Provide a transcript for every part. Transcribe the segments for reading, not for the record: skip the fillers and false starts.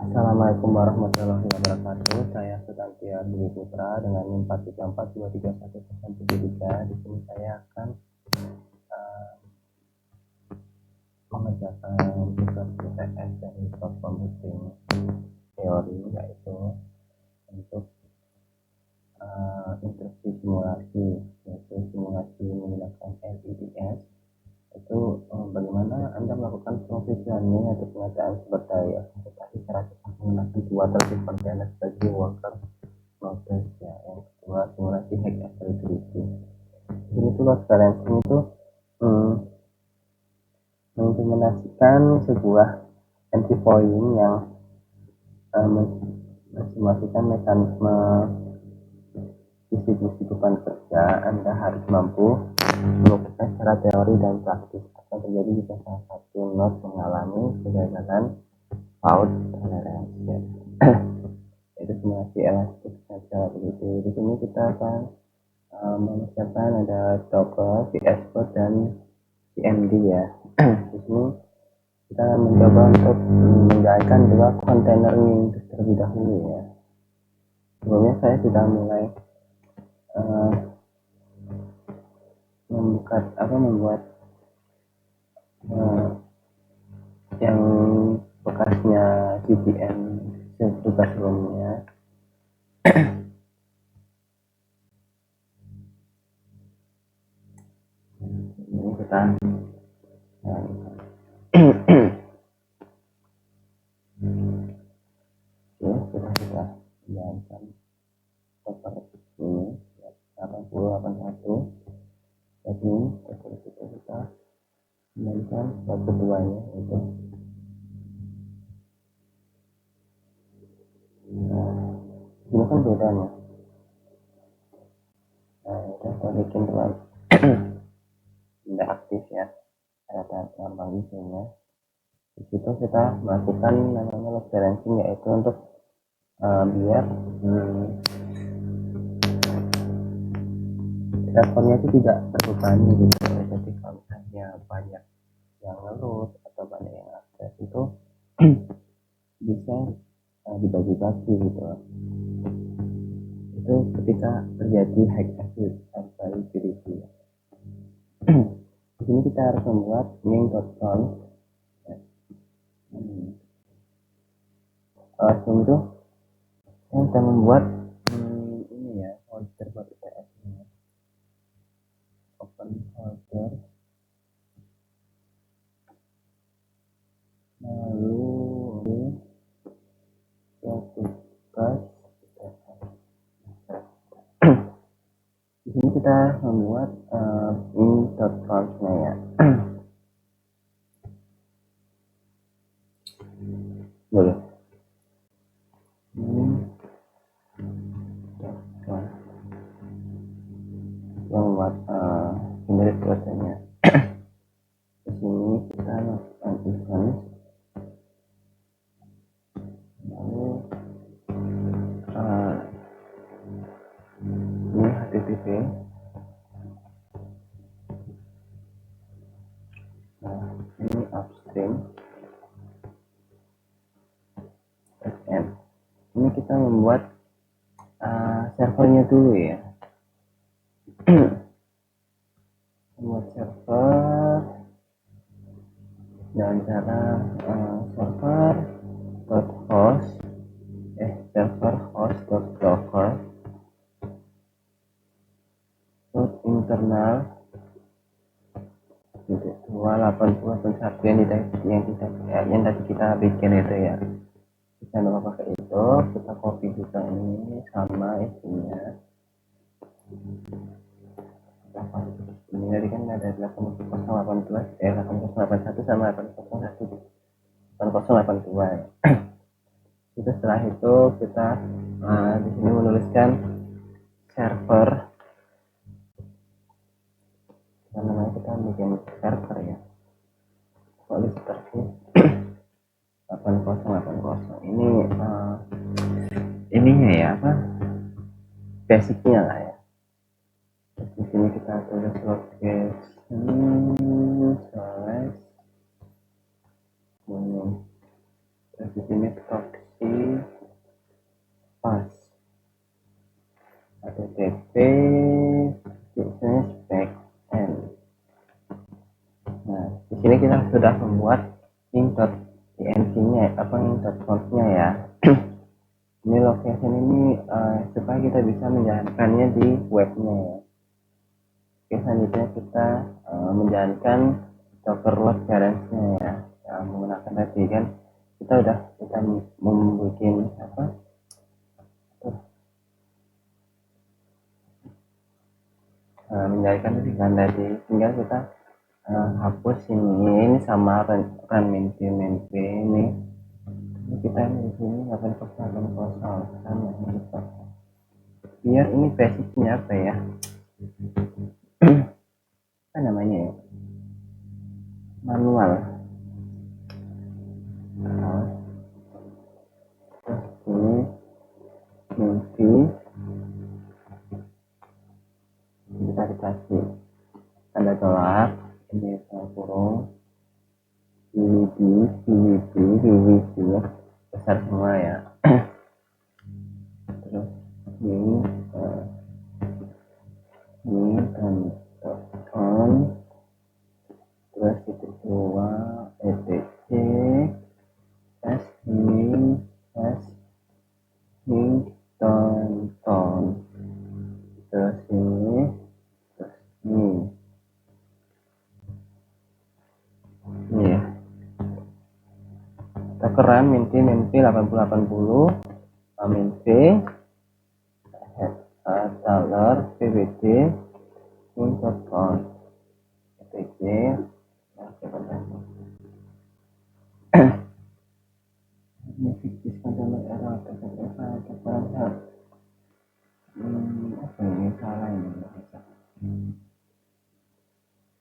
Assalamualaikum warahmatullahi wabarakatuh. Saya Sutantia Dwi Putra dengan NIM 434231173. Di sini saya akan uh, mengerjakan tugas UTS dari soft computing teori, yaitu untuk instruksi simulasi, yaitu simulasi menggunakan LEDS. Itu bagaimana Anda melakukan proses planning atau pengadaan sumber daya aplikasi secara cepat menggunakan dua tertib kontainer sebagai worker proses, ya. Yang kedua, simulasi hack availability. Jadi itu load balancing itu mengimplementasikan sebuah entry point yang mensimulasikan mekanisme distribusi beban kerja. Anda harus mampu mengukurnya secara teori dan praktis. Akan terjadi jika salah satu node mengalami kegagalan fault tolerance, ya. Itu simulasi elastik saja begitu. Di sini kita akan menyiapkan ada Docker, VS Code, dan CMD, ya. Di sini kita mencoba untuk menjalankan dua kontainer Windows terlebih dahulu, ya. Sebelumnya saya sudah mulai membuat yang bekasnya VPN tugas sebelumnya. Ini kita sudah kita jalankan seperti ini 8081. Jadi seperti itu kita jalankan buat keduanya itu. Ini kan beda nih. Kita bikin teman tidak aktif, ya, ada normal isinya. Di situ kita melakukan namanya load balancing, yaitu untuk biar servernya itu tidak terbebani gitu. Jadi kalau misalnya banyak yang ngeload atau banyak yang akses itu bisa dibagi-bagi gitu. Itu ketika terjadi hack availability. Di sini kita harus membuat main.conf. Sebelum itu saya akan membuat ini, ya, folder buat UTS ini. Open folder, lalu tugas. Di sini kita membuat in.conf-nya, ya. Boleh. Yang buat sumber kuotanya. Di sini kita lakukan event, lalu ini HTTP. Nah, ini upstream, backend. Ini kita membuat servernya dulu, ya. Membuat server dengan cara server host.docker internal 28081 yang tadi kita bikin itu, ya. Kita lupa pakai itu, kita copy juga ini sama isinya. Ini tadi kan ada 8081 sama 8082, ya. Itu setelah itu kita di sini menuliskan server, namanya kita bikin server, ya. Tulis seperti 8080 ini ininya, ya, basicnya lah, ya. Di sini kita tulis location slash sisi produksi pas HTTP business back end. Nah, di sini kita sudah membuat ink.png-nya ink.conf-nya ya. Ini location ini supaya kita bisa menjalankannya di webnya ya. Oke, selanjutnya kita menjalankan docker load balance-nya ya. Menggunakan tadi kan kita membuat menjalankan tadi kan tadi, tinggal kita hapus ini sama run maintain ini kita di sini akan kosong sama kita biar ini basicnya apa ya apa namanya ya, manual. Ini mimpi kita dikasih tanda tolak ini kurung VVD ya, besar semua ya. Terus ini kan on terus itu dua etc tonton terus ini ya tekeran mimpi 8080 mimpi dollar pwd untuk con etc ini fiktif container error apa ini salah ini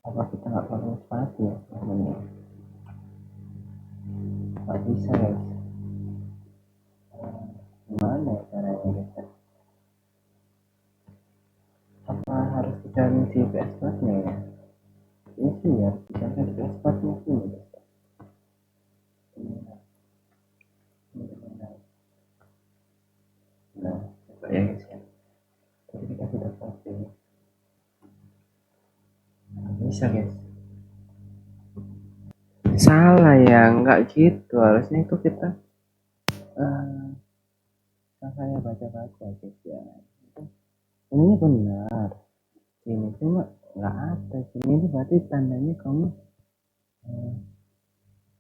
apa kita nggak perlu spasi ya namanya nggak bisa guys, gimana ya caranya guys, apa harus dicari di passwordnya ya, ini sih ya dicari di passwordnya sih guys. Nah coba ya guys ya, tadi kita sudah pasti bisa guys, salah ya nggak gitu, harusnya itu kita saya baca-baca guys ya, ini benar ini cuma nggak ada sini, itu berarti tandanya kamu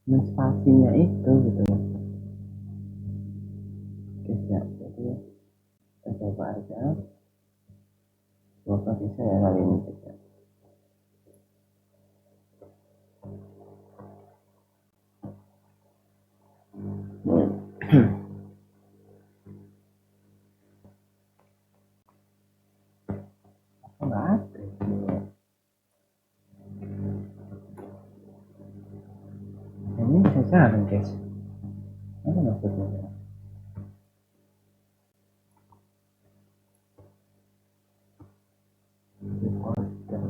menspasinya itu gitu ya guys ya. Jadi kita coba aja, semoga bisa ya kali ini guys ya. Nggak ada sini ya. Ini bisa jalan guys, apa maksudnya?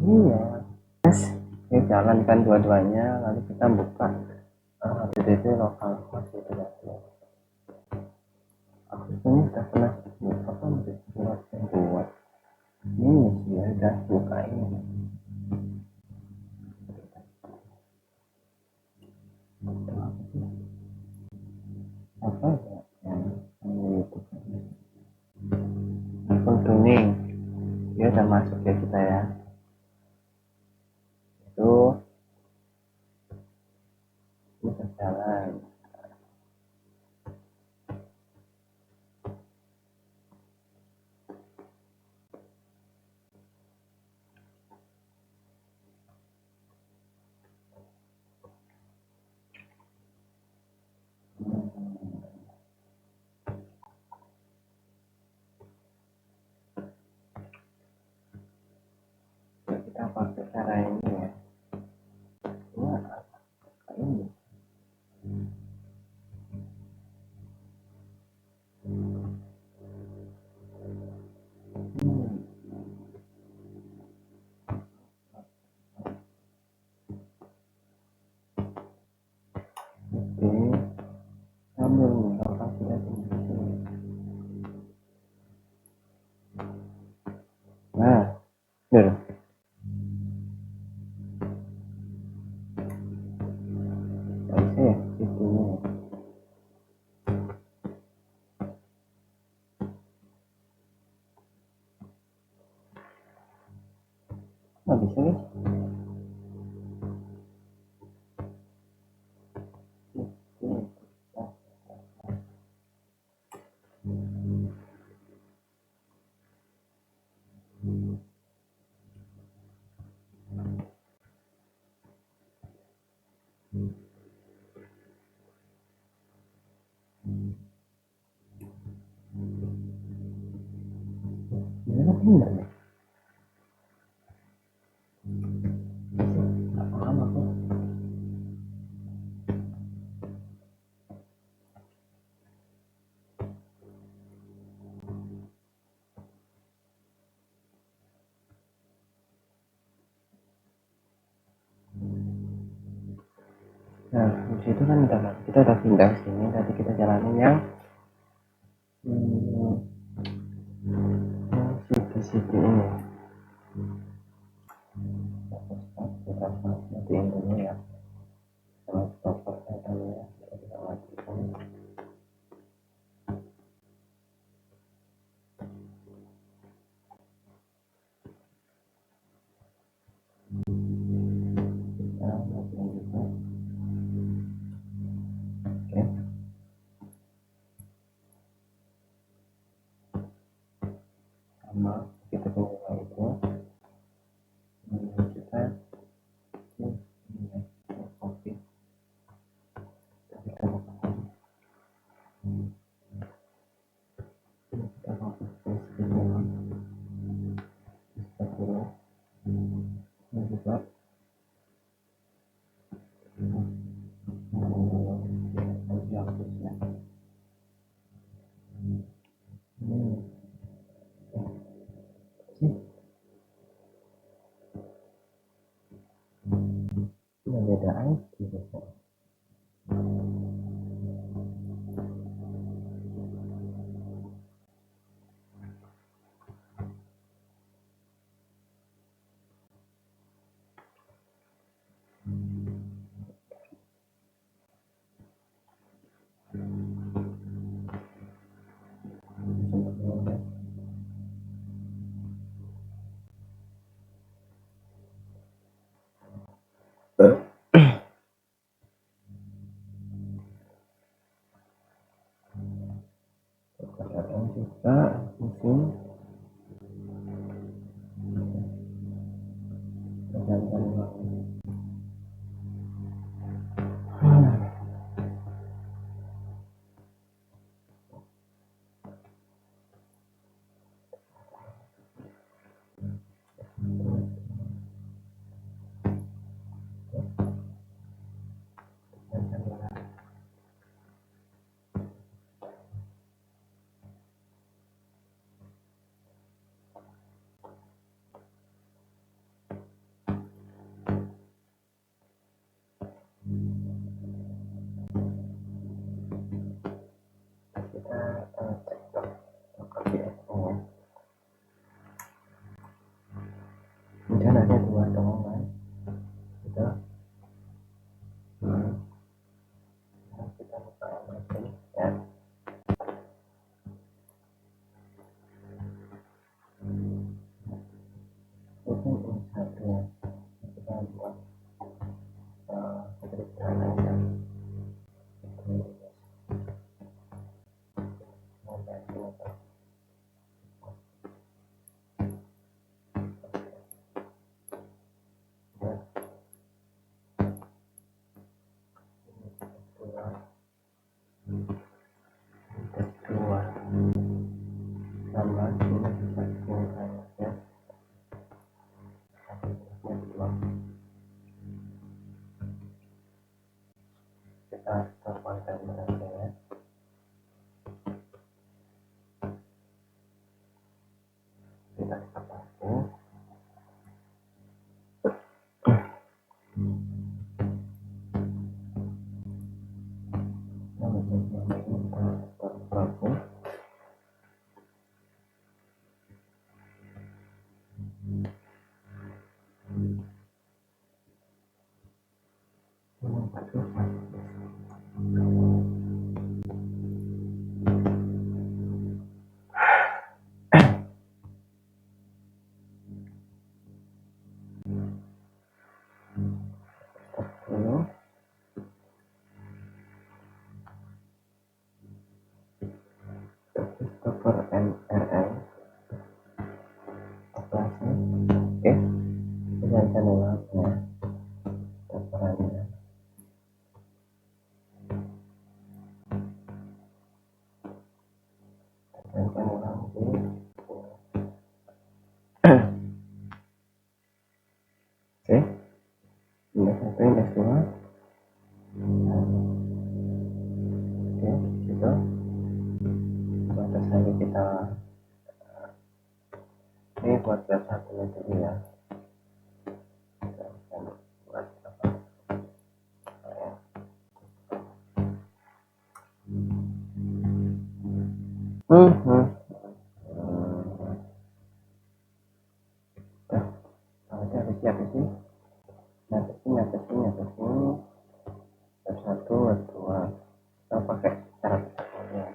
Iya yes, ini jalankan dua-duanya, lalu kita buka HTTP lokal host itu ya. Aku ini udah pernah buka kan buat yang buat ini sih ya, udah buka ini apa ya yang YouTube akun tuning dia udah masuk ya kita ya, itu bisa jalan. Kita pakai cara ini ya, ini kita tunggu di sini. Nah, udah. Nggak bisa ya situnya. Nggak bisa guys. Gimana pindah ya? Nggak paham aku. Nah, di situ kan kita udah pindah sini. Tadi kita jalanin yang city ini. Kita matiin dulu ya. Sama stoppernya dulu ya. Kita matikan. Kita matiin juga. Oke. Sama kita tunggu itu. Kita copy. Kita buka. Kita copy paste ini. Kita dulu. Ini juga. Beda ID gitu. Sekarang kita mungkin jangan kita cek oh mungkin ada dua doang kan kita kita buka mesin ya itu satu kita buat sederhana aja kedua tambah ini bisa dikurangkan ya kita telepon timer aja ya kita pakai itu batas lagi kita ini buat web satunya dulu ya. Kita akan buat apa ya. Ada apa sih web satu web dua kita pakai cara ya.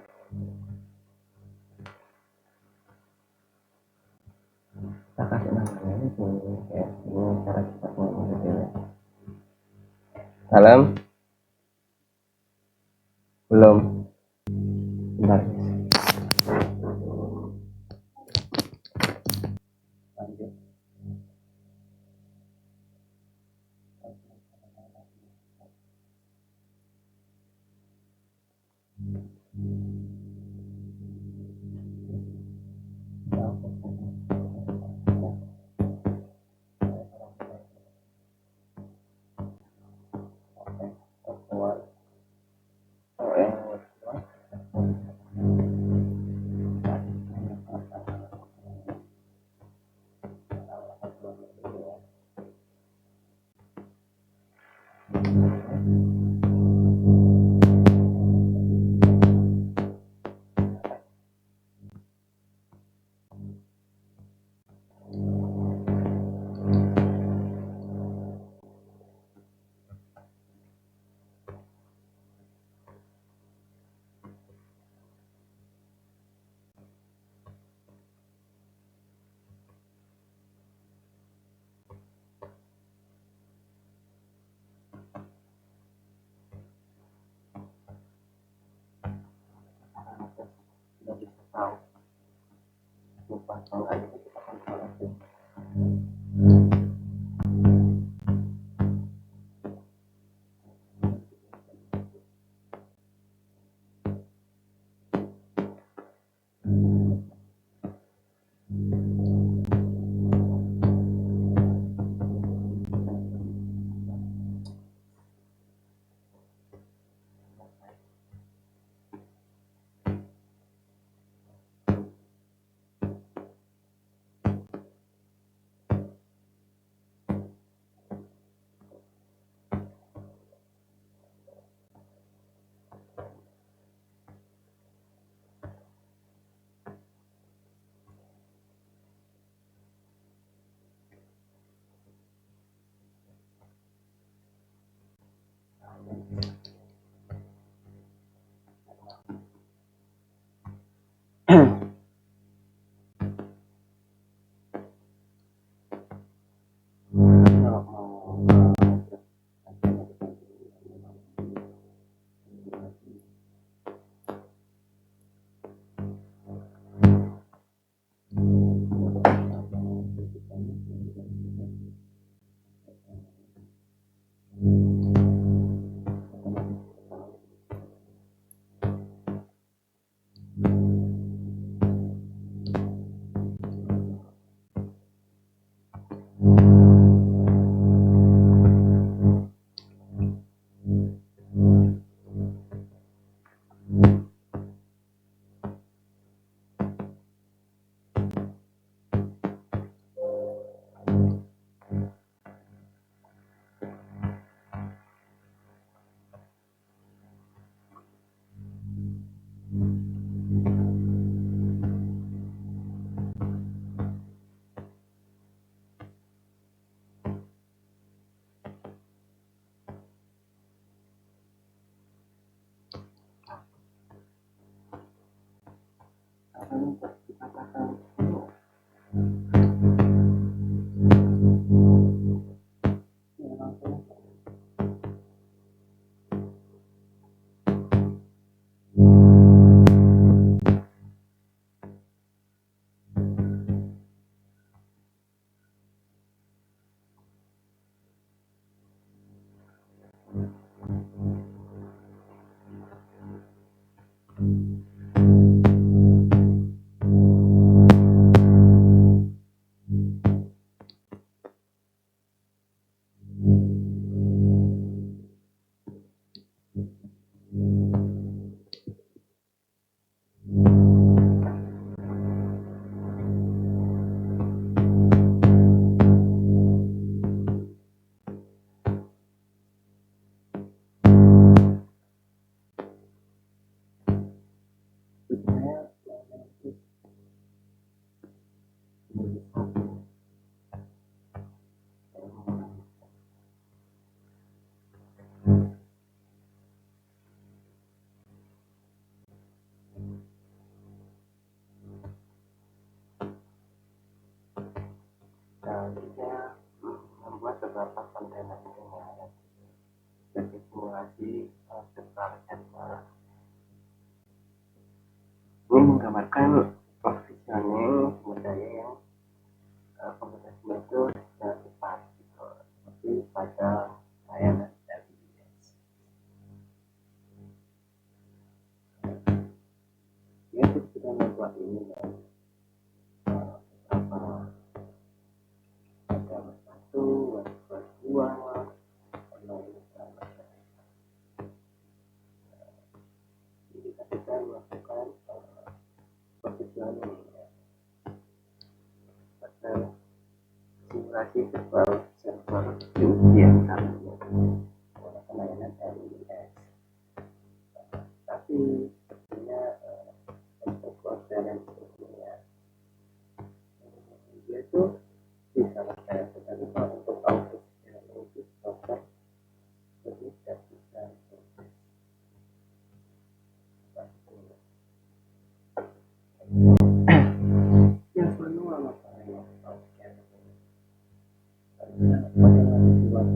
Kita kasih namanya ini kayak ini cara kita ngomong gitu ya. Salam belum bentar lanjut. Sudah bisa tahu lupa atau enggak itu kita kontrol lagi. komputasi central center ini menggambarkan positioning sumber daya yang komputasinya itu secara cepat gitu, seperti pada layanan AWS. Dia sudah membuat ini dan beberapa pada web 1, web 2, online dan jadi kita melakukan positioning pada simulasi virtual server yang namanya menggunakan layanan AWS. Tapi sepertinya untuk kode dan sebagainya dia itu bisa percaya, tetapi kalau untuk auto itu software jadi tidak bisa yang manual masalahnya bagaimana dibuat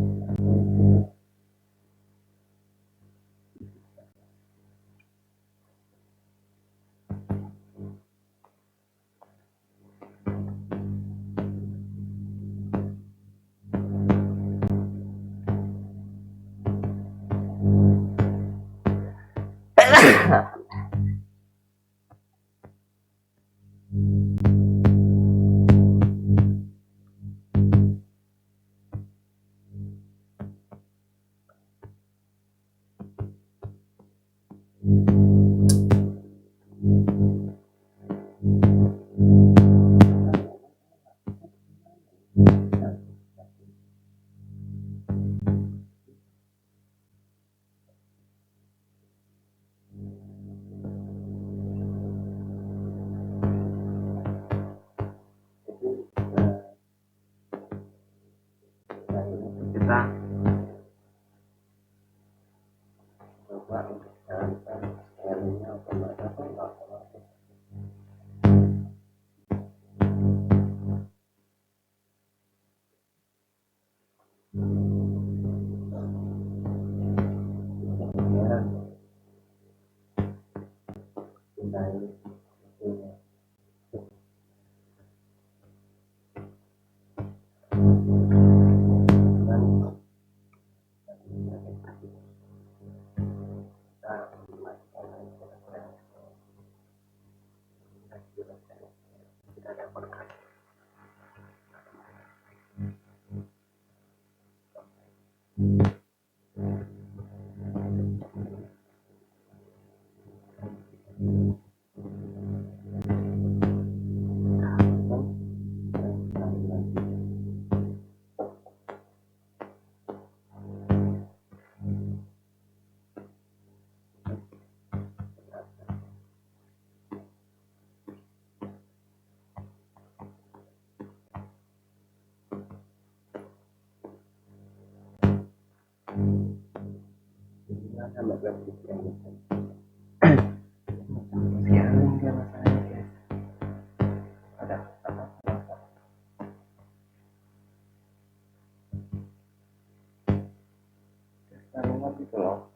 kita coba untuk jalankan scaling-nya otomatis atau nggak otomatis. Sampai berarti yang scaling dia masalahnya guys. Ada apa? Scaling gitu loh.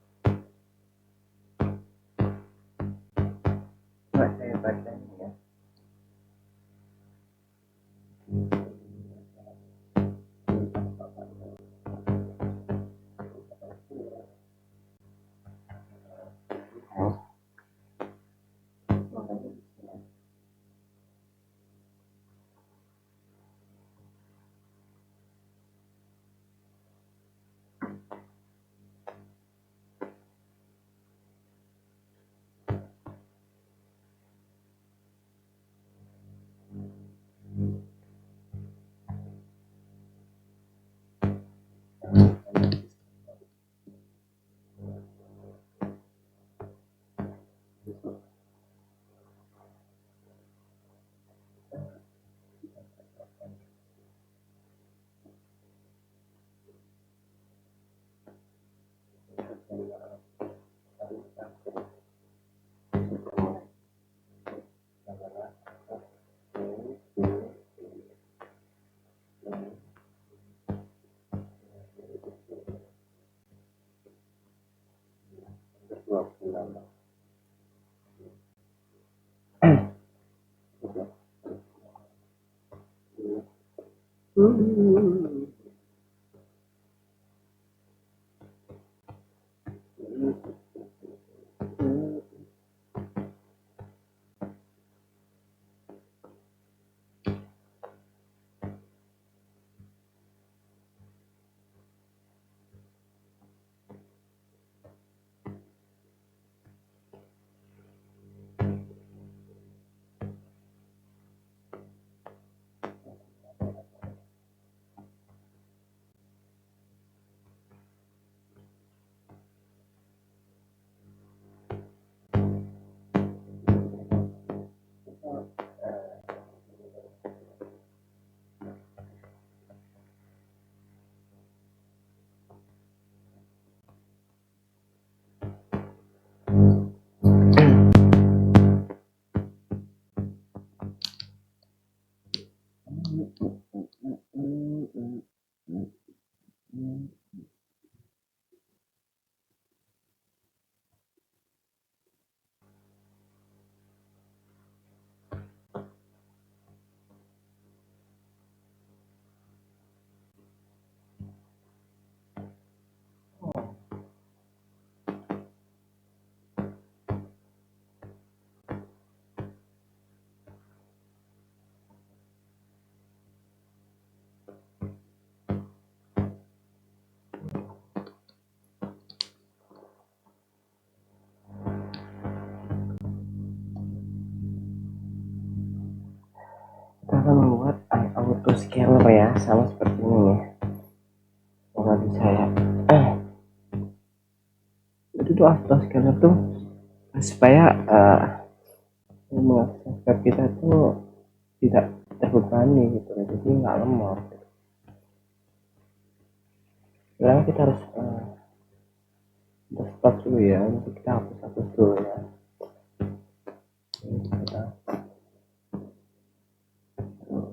Coba saya baca ini ya. Kita akan membuat auto scaler ya, sama seperti ini nih. Kalau bisa ya. Itu tuh auto scaler tuh supaya subscribe kita tuh tidak terbebani gitu, jadi nggak lemot. Sekarang kita harus stop dulu ya, nanti kita hapus dulu ya. Ini kita buat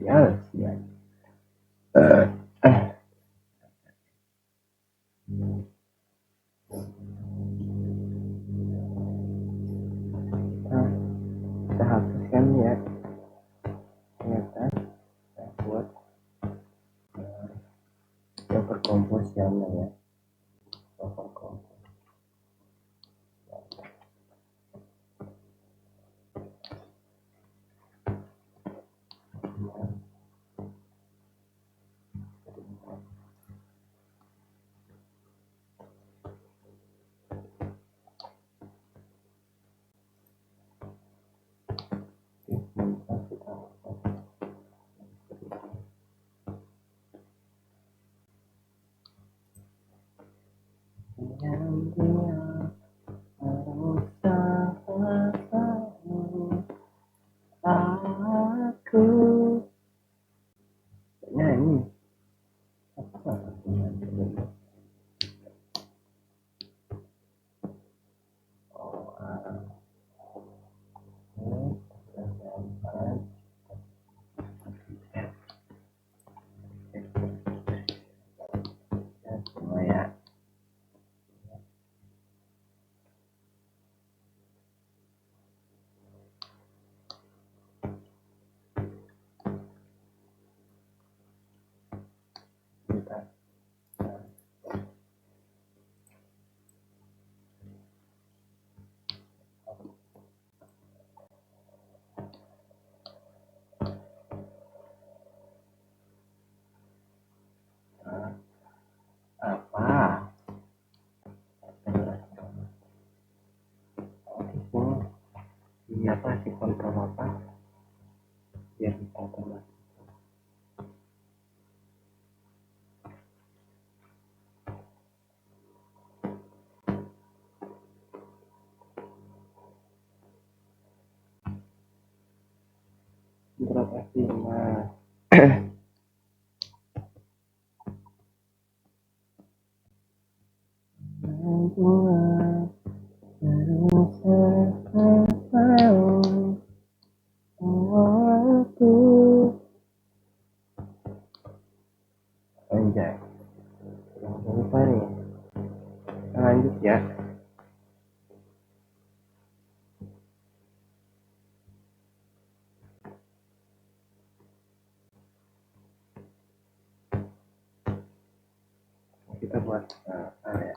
ya, ya. Kita hapuskan ya, ternyata kita buat yang berkompos ya namanya berkompos. Aku nyanyi apa semua ya. Kita apa ini apa sih kontrol apa biar kita otomatis. kasih mas. Anjay, jangan lupa nih, lanjut ya. Kita buat area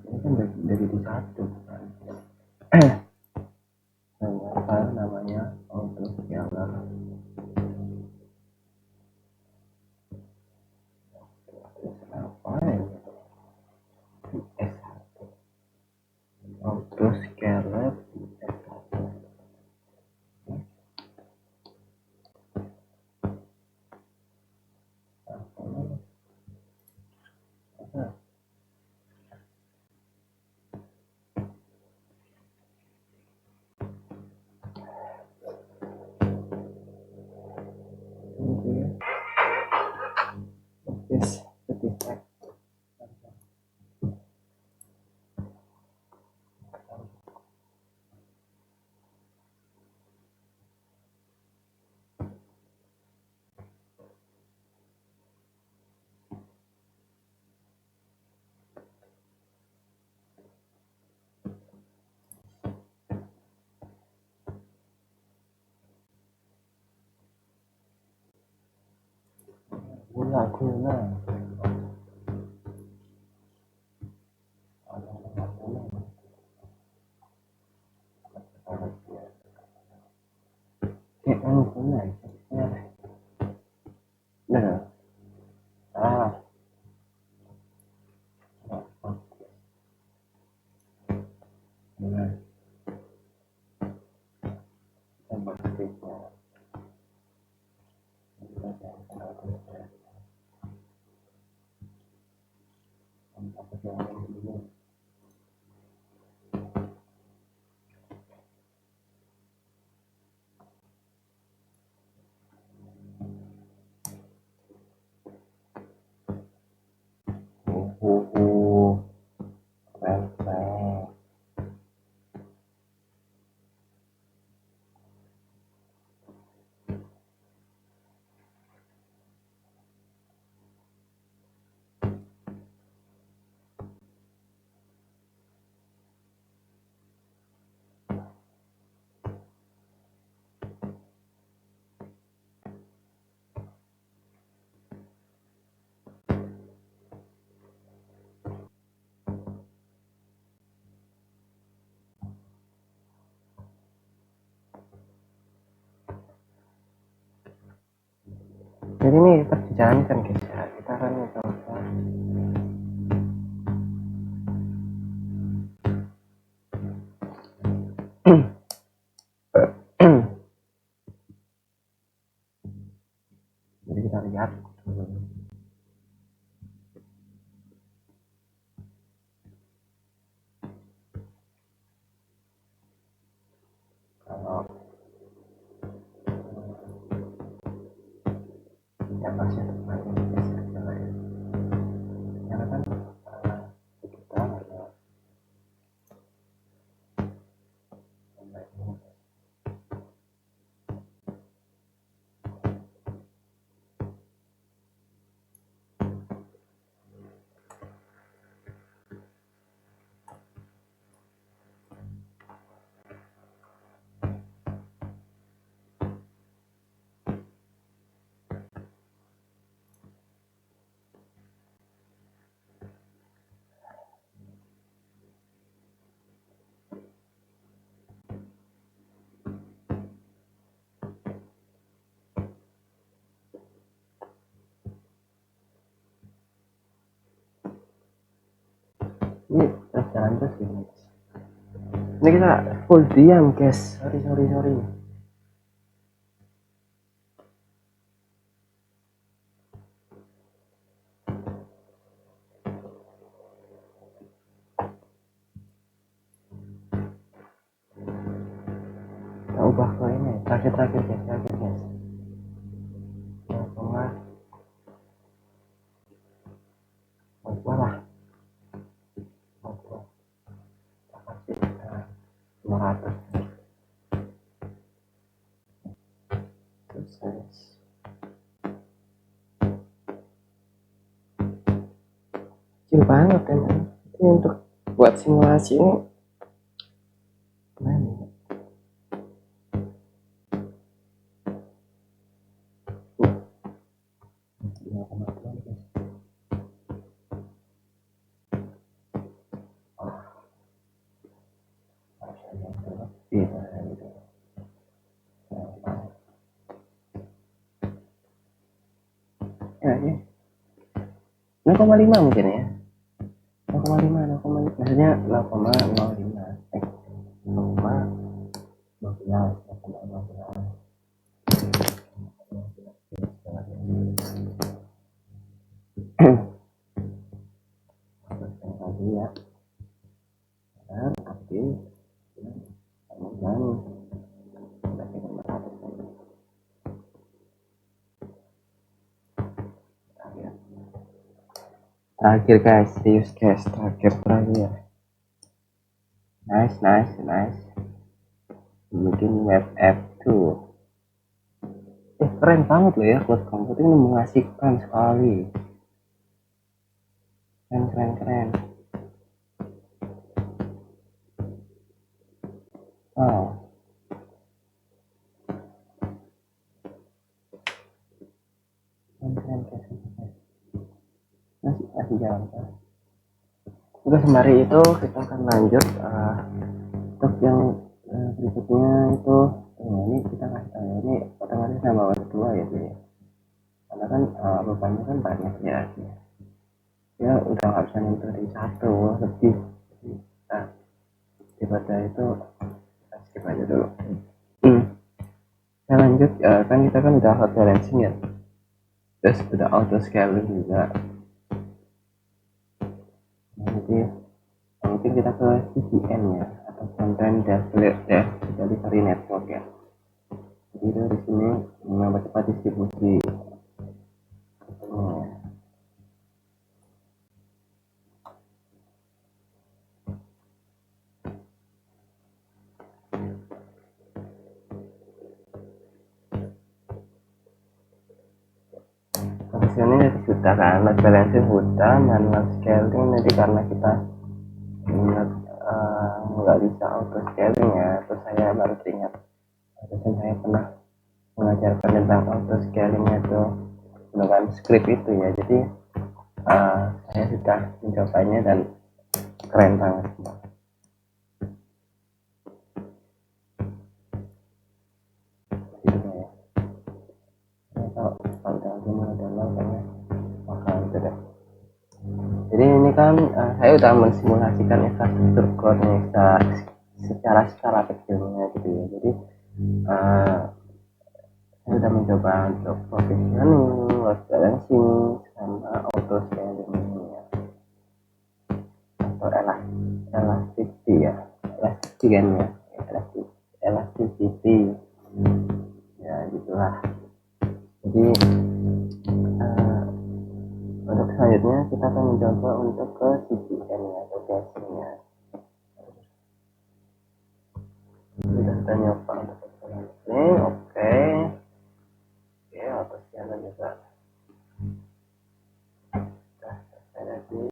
ini kan dari di satu kan. File namanya autoscaler. Apa ya? S1 autoscaler S1. This certificate. Guna. Guna. Nah, ah, nah, tambah tiga. Keren. Jadi ini kita dijalankan guys ya. Kita akan mencoba. Jadi kita lihat kalau yang masih terpakai guys ya. Karena kan kita ada ini terus jalan terus ya guys. Ini kita full diam guys. Sorry. berubah ke ini terakhir guys, terakhir guys, 0,2 lah, 0,2 kita kasih 500 terus guys. Kecil banget emang ini untuk buat simulasi ini gimana ya? Ya, ini 0,5 mungkin ya, 0,5 maksudnya 0,05 lagi ya dan aktif dan terakhir guys, serius guys, terakhir nice bikin web app tuh keren banget loh ya, cloud computing ini mengasihkan sekali, keren wow, keren guys, masih jalan kan. Udah sembari itu kita akan lanjut untuk yang berikutnya itu ini kita kasih tahu ini otomatis nama kedua ya sih, karena kan bebannya kan banyak ya udah nggak bisa nyentuh di satu lebih, nah daripada itu kita skip aja dulu. Kita lanjut kan kita kan udah hot balancing ya, terus udah auto scaling juga, nanti mungkin kita ke CDN ya atau content delivery network ya. Jadi dari sini mempercepat distribusi Positioning nanti sudah kan, load balancing sudah, dan load scaling nanti karena kita nggak bisa auto scaling ya, terus saya baru ingat harusnya saya pernah mengajarkan tentang auto scaling itu menggunakan script itu ya, jadi saya sudah mencobanya dan keren banget. Gitu ya. Kalau gini adalah kayaknya bakal itu deh. Jadi ini kan saya udah mensimulasikan infrastruktur cloud-nya secara kecilnya gitu ya. Jadi saya sudah mencoba untuk provisioning, load balancing, sama auto scaling ya, atau elasticity ya, elasticity ya gitulah. Jadi untuk selanjutnya kita akan mencoba untuk ke CDN ya, atau caching-nya. Sudah kita nyoba untuk balancing, oke, auto scaling juga sudah selesai lagi.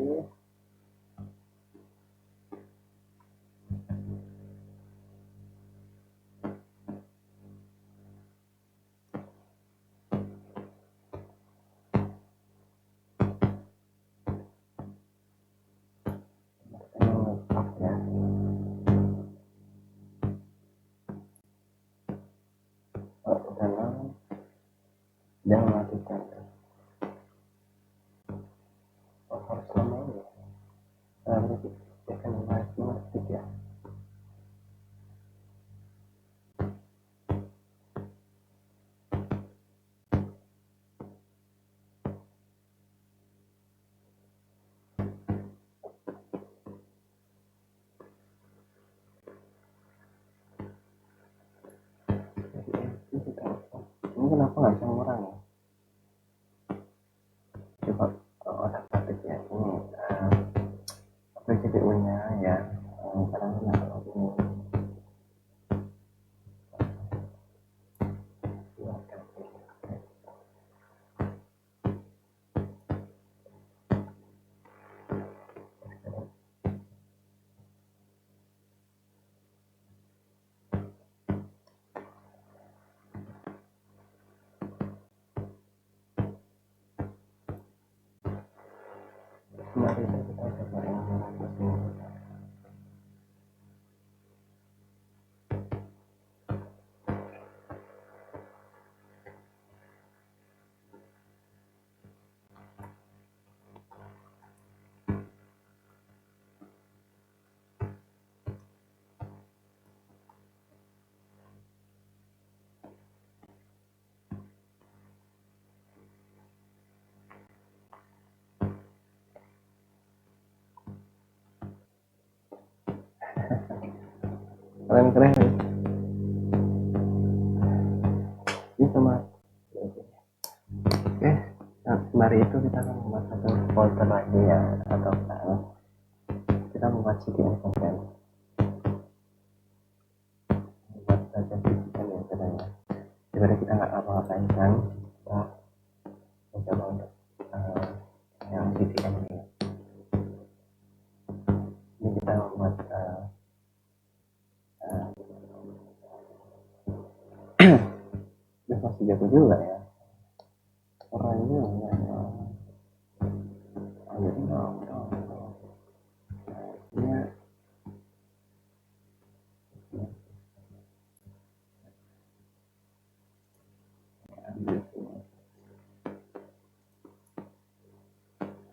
Dan melakukan harus lama ini berarti akan memastikan ya. ya sekarang ini mari kita coba yang keren ini sama. Oke, nah, mari itu kita akan membuat satu folder lagi ya, atau kita membuat CDN konten, membuat saja CDN ya caranya, daripada kita nggak apa-apain kan, kita mencoba untuk yang CDN ini kita membuat masih jago juga ya orangnya jadi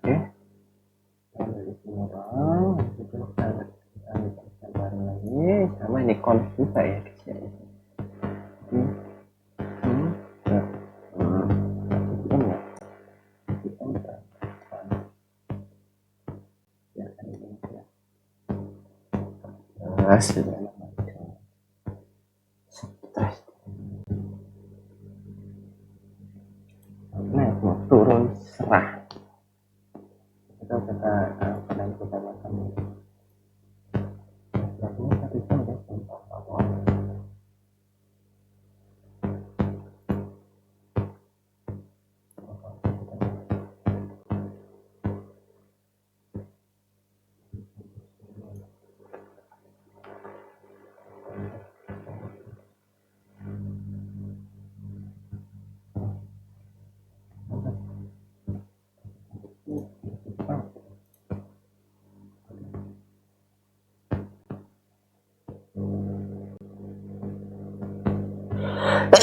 oke dari sini dong kita gambar lagi sama ini konf juga ya kecil sudah stres. Nah mau turun serah kita kadang kita makan tapi kan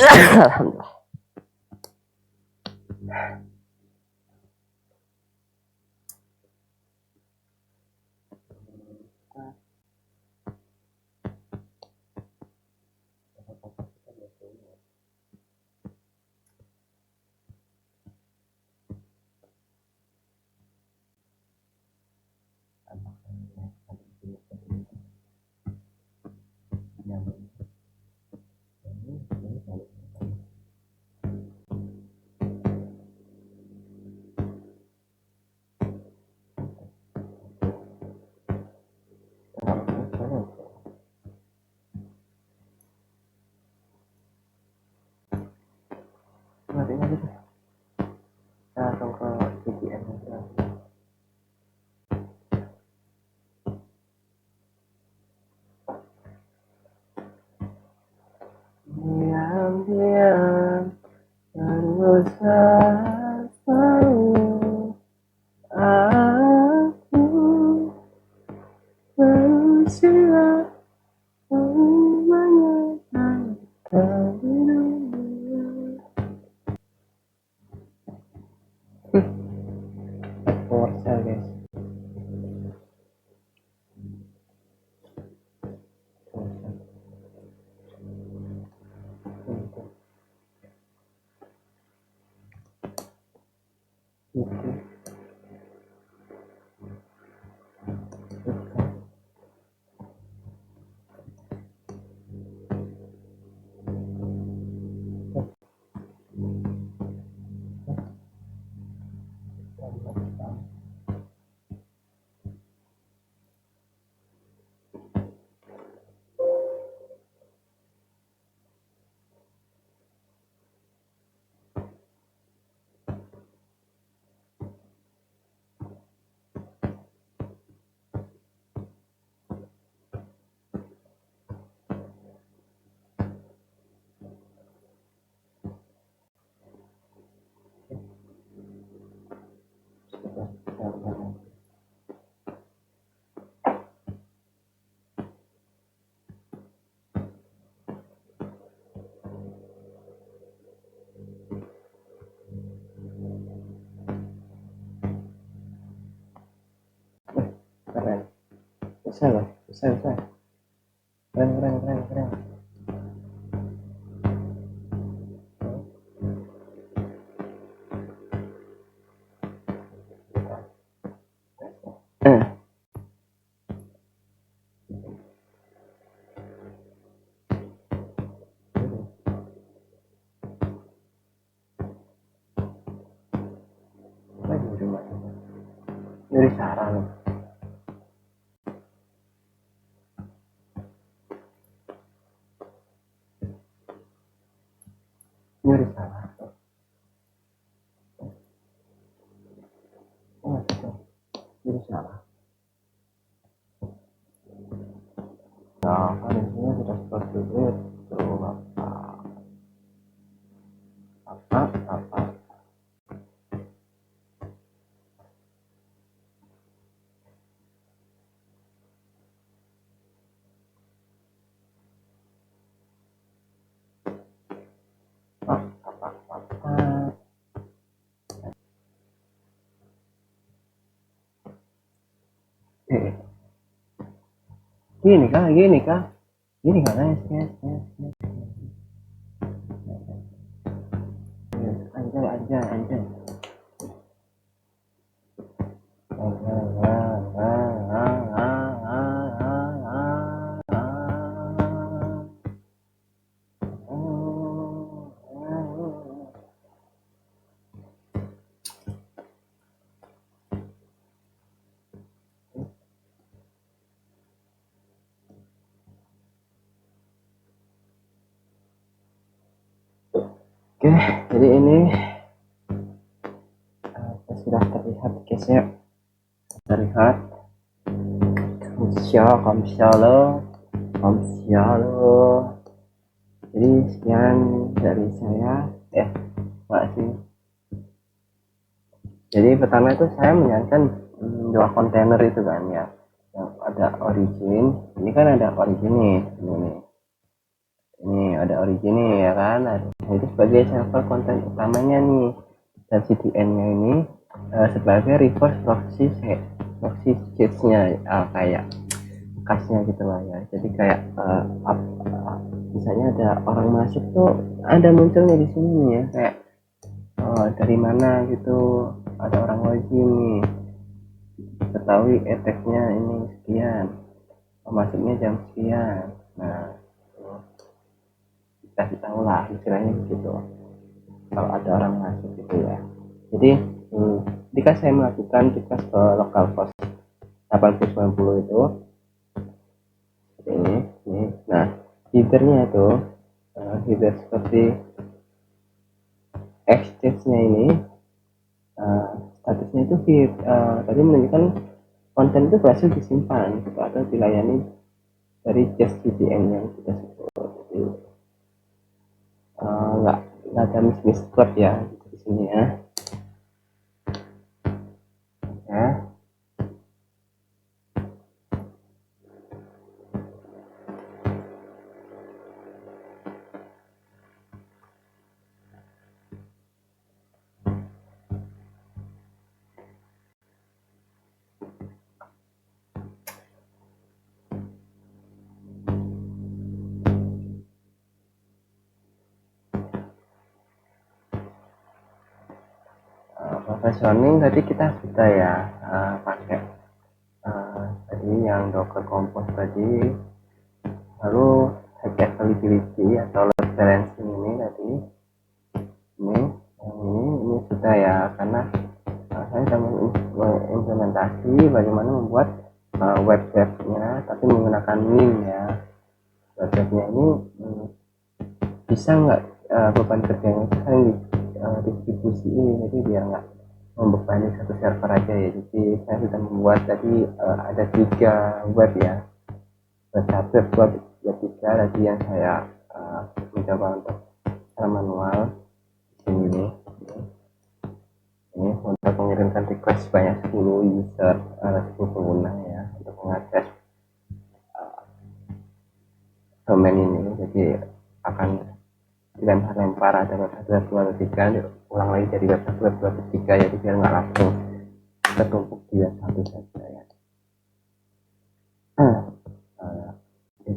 ya alhamdulillah. Matinya gitu. Kita langsung ke CDN aja. Diam-diam berusaha tahu aku berusaha menyatakan dirinya. Porsche guys. Bisa loh, bisa. Keren. Eh, apa di rumah ini? Dari Sarah loh. Dari Sarah. Oh, itu. Dari Sarah. Nah, kondisinya sudah seperti itu. Apa? Apa? Eh, gini kah? Gini kah? Yes. Anjay. Oke, jadi ini sudah terlihat guys ya. Terlihat. Komsyalo. Jadi sekian dari saya. Makasih. Jadi pertama itu saya menyanyikan dua kontainer itu kan ya. Yang ada origin. Ini kan ada origin nih. Ini ada origin nih ya kan. Nah, itu sebagai server konten utamanya nih. Dan CDN-nya ini sebagai reverse proxy stage-nya kayak bekasnya gitu lah ya. Jadi kayak misalnya ada orang masuk tuh ada munculnya di sini nih ya kayak dari mana gitu, ada orang login nih, ketahui attack-nya ini sekian, masuknya jam sekian. Nah, kasih tahu lah istilahnya gitu kalau ada orang masuk gitu ya. Jadi ketika saya melakukan tugas ke localhost 8090 itu seperti ini. Nah, headernya itu header seperti exchange-nya ini statusnya itu tadi menunjukkan konten itu berhasil disimpan gitu, atau dilayani dari just VPN yang kita sebut. Jadi nggak ada miss code ya di sini ya. Profesioning tadi kita sudah ya pakai tadi yang Docker Compose tadi, lalu high availability atau load balancing ini tadi ini sudah ya, karena saya sudah mengimplementasi bagaimana membuat webnya tapi menggunakan Ning ya. Webnya ini bisa nggak beban kerjanya itu saling distribusi ini, jadi biar nggak membebani satu server aja ya. Jadi saya sudah membuat tadi ada 3 web ya, web 1, web 3 tadi yang saya mencoba untuk secara manual ini untuk mengirimkan request banyak 10 user 10 pengguna ya untuk mengakses domain ini. Jadi akan dilempar ada web 1, web 2, web 3, ulang lagi dari web 1, web 2, web 3 ya, jadi biar nggak langsung tertumpuk di web 1 saja ya.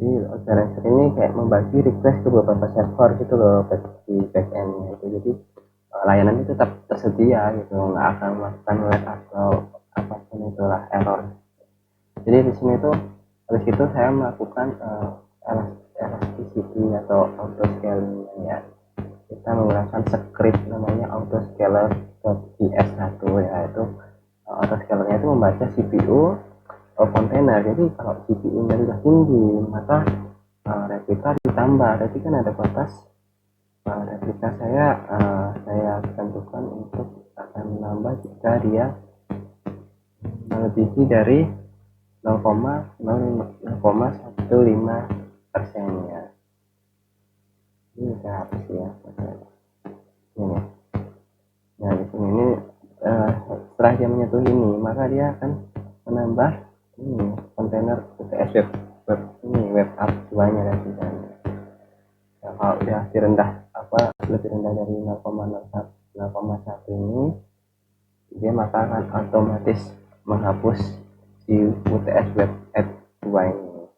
Jadi load balancer ini kayak membagi request ke beberapa server gitu loh di backendnya itu. Jadi layanan itu tetap tersedia gitu, nggak akan melakukan lag atau apapun itulah error. Jadi di sini tuh habis itu saya melakukan elasticity atau auto scaling ya. Kita menggunakan script namanya autoscaler.ps1 ya, itu autoscalernya itu membaca CPU kontainer. Jadi kalau CPU-nya sudah tinggi maka replika ditambah. Berarti kan ada batas replika saya tentukan untuk akan menambah jika dia melebihi dari 0,15%-nya. Ini saya hapus ya. Ini. Nah di sini ini setelah dia menyentuh ini maka dia akan menambah ini kontainer UTS web app 2 nya nanti kan. Nah, kalau udah lebih rendah dari 0,1 ini dia maka akan otomatis menghapus si UTS web app 2 ini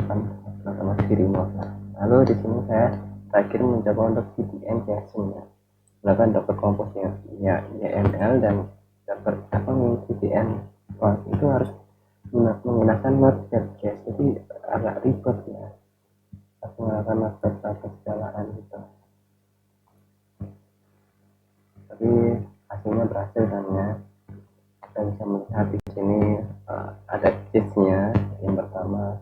kan otomatis di remote. Lalu di sini saya terakhir mencoba untuk VPN caching ya, melakukan docker compose ya YAML dan docker VPN. Itu harus menggunakan Node.js, jadi agak ribet ya, harus menggunakan Node.js jalan gitu, tapi hasilnya berhasil kan ya. Kita bisa melihat di sini ada case-nya. Yang pertama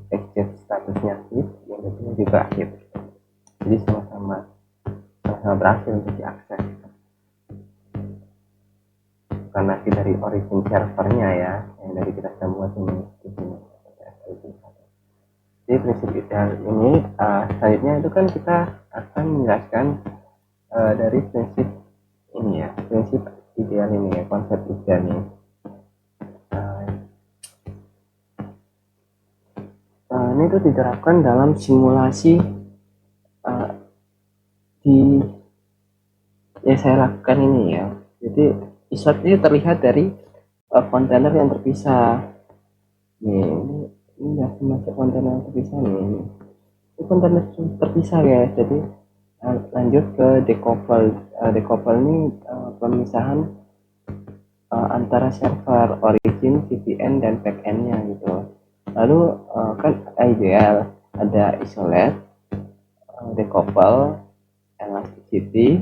exit statusnya aktif, yang kedua juga aktif, jadi sama-sama berhasil untuk diakses karena dari origin servernya ya, yang dari kita sudah buat ini di sini. Jadi prinsip ideal ini selanjutnya itu kan kita akan menjelaskan dari prinsip ini ya, prinsip ideal ini ya, konsep ideal ini. Ini tuh diterapkan dalam simulasi yang saya lakukan ini ya. Jadi isot ini terlihat dari kontainer yang terpisah. Ini ya semacam kontainer yang terpisah nih. Ini kontainer terpisah ya. Jadi lanjut ke decouple. Decouple ini pemisahan antara server origin, VPN dan backendnya gitu. Lalu kan ideal ada isolate, decouple, elasticity,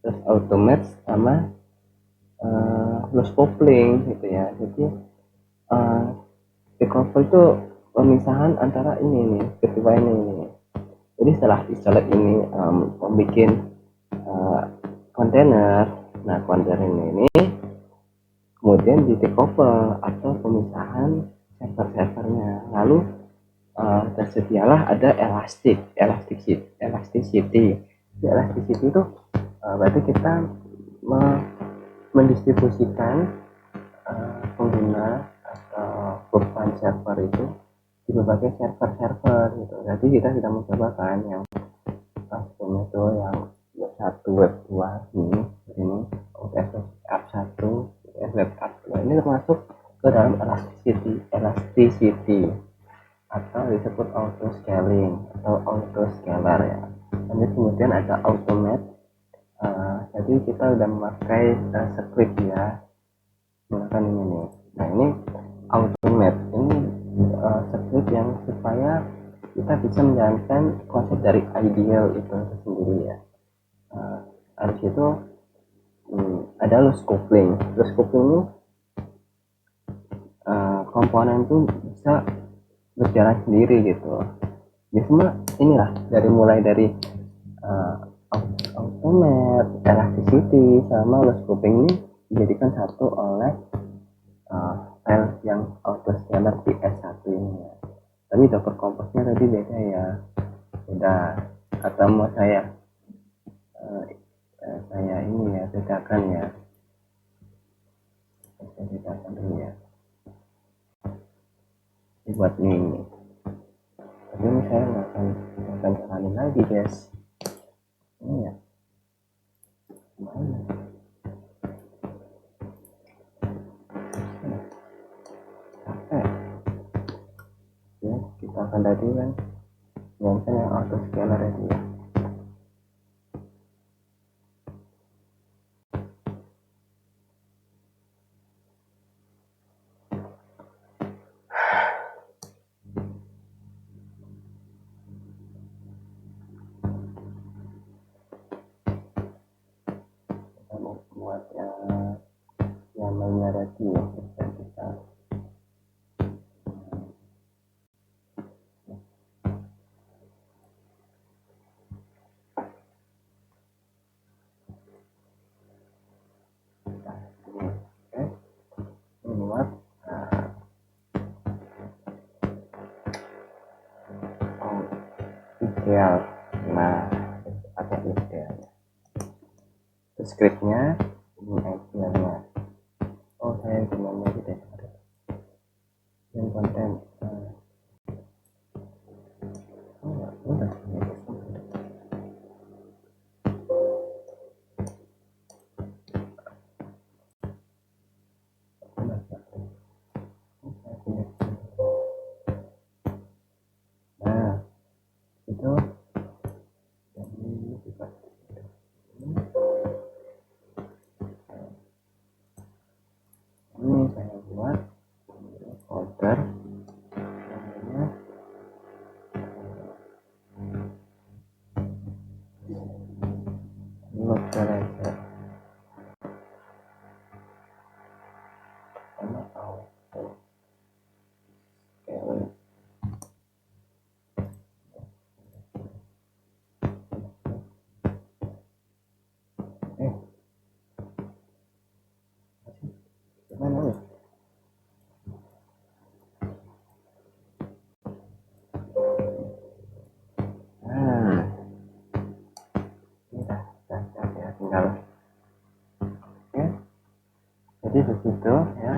terus automate sama loss coupling gitu ya. Jadi decouple itu pemisahan antara ini nih, kedua ini. Jadi setelah isolate ini membuat kontainer, nah kontainer ini kemudian di decouple atau pemisahan server-servernya. Lalu tersedialah ada elasticity. Elasticity itu berarti kita mendistribusikan pengguna atau beban server itu di berbagai server gitu. Jadi kita sudah mencoba kan yang sebelumnya tuh yang web 1 web 2 ini UTS app 1 UTS web app 2 ini termasuk ke dalam elasticity atau disebut auto scaling atau auto scaler ya. Lanjut kemudian ada automate. Jadi kita udah memakai script ya, menggunakan ini nih. Nah ini automate ini script yang supaya kita bisa menjalankan konsep dari ideal itu sendiri ya. Habis itu ada loss coupling. Loss coupling ini komponen itu bisa berjalan sendiri gitu. Ya semua inilah mulai dari automate, elasticity sama loss coupling ini dijadikan satu oleh file yang autoscaler di S1 ini ya. Tapi docker compose-nya tadi beda ya, beda. Atau mau saya ini ya, bedakan ya, saya bedakan dulu ya. Ini buat ini. Tapi ini saya nggak akan jalanin lagi guys. Ini ya. Mana? Capek. misalkan tadi kan misalkan yang auto scaler itu ya. Kita mau buat yang menyerati ya, kita membuat ideal. Nah, atau idealnya scriptnya ini idealnya. Oh, saya gimana gitu ya, yang konten udah nah itu ini saya buat folder namanya localizer sama auto scale. Gimana ya? Nah, ini dah ya, tinggal oke. Jadi di situ ya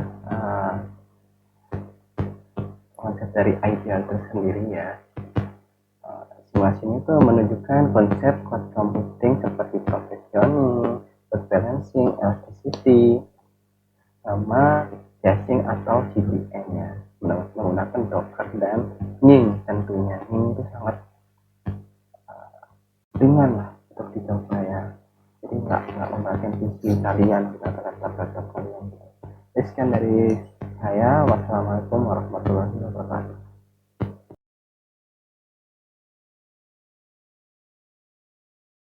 konsep dari ideal itu sendiri ya. Simulasi itu menunjukkan konsep cloud computing seperti profesional, load balancing, elasticity, sama caching atau CDN ya, menggunakan Docker dan Ning. Tentunya Ning itu sangat ringan lah untuk dicoba ya, jadi nggak memberatkan PC kalian atau laptop kalian. Sekian dari saya, wassalamualaikum warahmatullahi wabarakatuh.